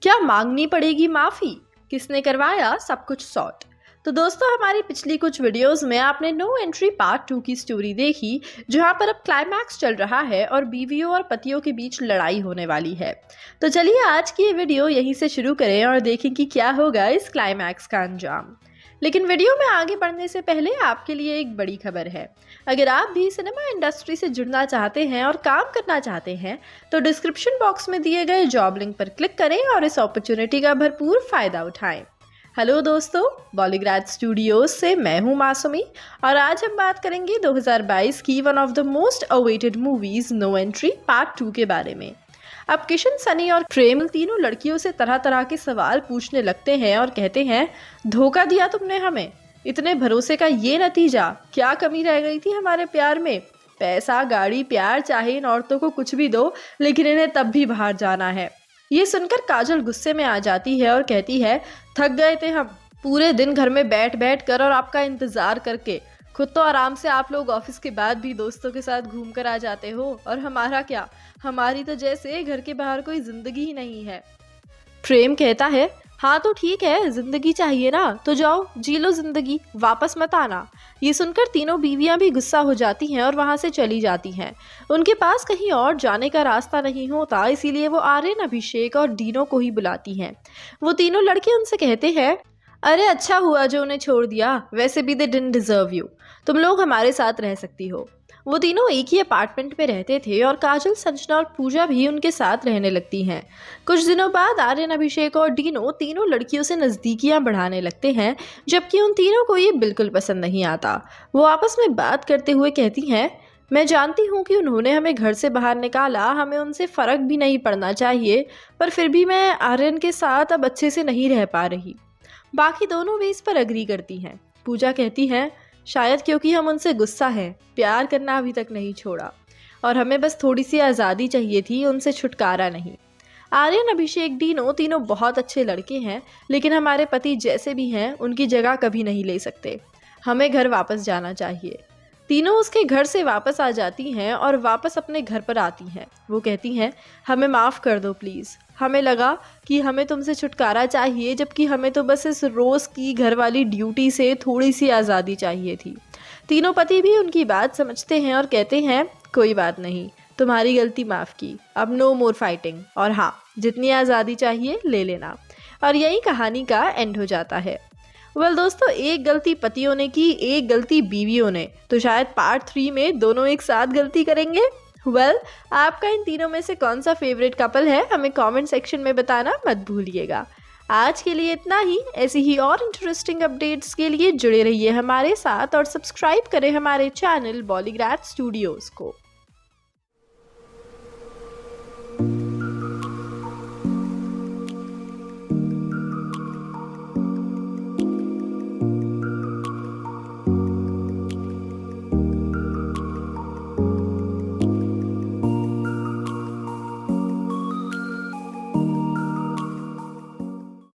क्या मांगनी पड़ेगी माफ़ी? किसने करवाया सब कुछ सॉर्ट? तो दोस्तों, हमारी पिछली कुछ वीडियोस में आपने नो एंट्री पार्ट 2 की स्टोरी देखी, जहां पर अब क्लाइमैक्स चल रहा है और बीवियों और पतियों के बीच लड़ाई होने वाली है। तो चलिए आज की ये वीडियो यहीं से शुरू करें और देखें कि क्या होगा इस क्लाइमैक्स का अंजाम। लेकिन वीडियो में आगे बढ़ने से पहले आपके लिए एक बड़ी खबर है। अगर आप भी सिनेमा इंडस्ट्री से जुड़ना चाहते हैं और काम करना चाहते हैं तो डिस्क्रिप्शन बॉक्स में दिए गए जॉब लिंक पर क्लिक करें और इस अपॉर्चुनिटी का भरपूर फ़ायदा उठाएं। हेलो दोस्तों, बॉलीग्राड स्टूडियोज से मैं हूं मासूमी और आज हम बात करेंगे 2022 की one of the most awaited movies no entry part 2 के बारे में। अब किशन, सनी और प्रेम तीनों लड़कियों से तरह तरह के सवाल पूछने लगते हैं और कहते हैं, धोखा दिया तुमने हमें, इतने भरोसे का ये नतीजा, क्या कमी रह गई थी हमारे प्यार में? पैसा, गाड़ी, प्यार, चाहे इन औरतों को कुछ भी दो लेकिन इन्हें तब भी बाहर जाना है। ये सुनकर काजल गुस्से में आ जाती है और कहती है, थक गए थे हम पूरे दिन घर में बैठ बैठ कर और आपका इंतजार करके। खुद तो आराम से आप लोग ऑफिस के बाद भी दोस्तों के साथ घूम कर आ जाते हो, और हमारा क्या? हमारी तो जैसे घर के बाहर कोई जिंदगी ही नहीं है। प्रेम कहता है, हाँ तो ठीक है, जिंदगी चाहिए ना, तो जाओ जी लो जिंदगी, वापस मत आना। ये सुनकर तीनों बीवियां भी गुस्सा हो जाती हैं और वहां से चली जाती हैं। उनके पास कहीं और जाने का रास्ता नहीं होता, इसीलिए वो आर्यन, अभिषेक और डीनो को ही बुलाती हैं। वो तीनों लड़के उनसे कहते हैं, अरे अच्छा हुआ जो उन्हें छोड़ दिया, वैसे भी दे डिडंट डिजर्व यू, तुम लोग हमारे साथ रह सकती हो। वो तीनों एक ही अपार्टमेंट में रहते थे और काजल, संजना और पूजा भी उनके साथ रहने लगती हैं। कुछ दिनों बाद आर्यन, अभिषेक और डीनो तीनों लड़कियों से नज़दीकियां बढ़ाने लगते हैं, जबकि उन तीनों को ये बिल्कुल पसंद नहीं आता। वो आपस में बात करते हुए कहती हैं, मैं जानती हूँ कि उन्होंने हमें घर से बाहर निकाला, हमें उनसे फ़र्क भी नहीं पड़ना चाहिए, पर फिर भी मैं आर्यन के साथ अब अच्छे से नहीं रह पा रही। बाकी दोनों भी इस पर अग्री करती हैं। पूजा कहती हैं, शायद क्योंकि हम उनसे गुस्सा हैं, प्यार करना अभी तक नहीं छोड़ा और हमें बस थोड़ी सी आज़ादी चाहिए थी, उनसे छुटकारा नहीं। आर्यन, अभिषेक, डीनो तीनों बहुत अच्छे लड़के हैं, लेकिन हमारे पति जैसे भी हैं उनकी जगह कभी नहीं ले सकते। हमें घर वापस जाना चाहिए। तीनों उसके घर से वापस आ जाती हैं और वापस अपने घर पर आती हैं। वो कहती हैं, हमें माफ़ कर दो प्लीज़, हमें लगा कि हमें तुमसे छुटकारा चाहिए, जबकि हमें तो बस इस रोज़ की घर वाली ड्यूटी से थोड़ी सी आज़ादी चाहिए थी। तीनों पति भी उनकी बात समझते हैं और कहते हैं, कोई बात नहीं, तुम्हारी गलती माफ़ की, अब नो मोर फाइटिंग, और हाँ, जितनी आज़ादी चाहिए ले लेना। और यही कहानी का एंड हो जाता है। वेल दोस्तों, एक गलती पतियों ने की, एक गलती बीवियों ने, तो शायद पार्ट 3 में दोनों एक साथ गलती करेंगे। आपका इन तीनों में से कौन सा फेवरेट कपल है, हमें कमेंट सेक्शन में बताना मत भूलिएगा। आज के लिए इतना ही। ऐसी ही और इंटरेस्टिंग अपडेट्स के लिए जुड़े रहिए हमारे साथ और सब्सक्राइब करें हमारे चैनल बॉलीग्राड स्टूडियोज़ को।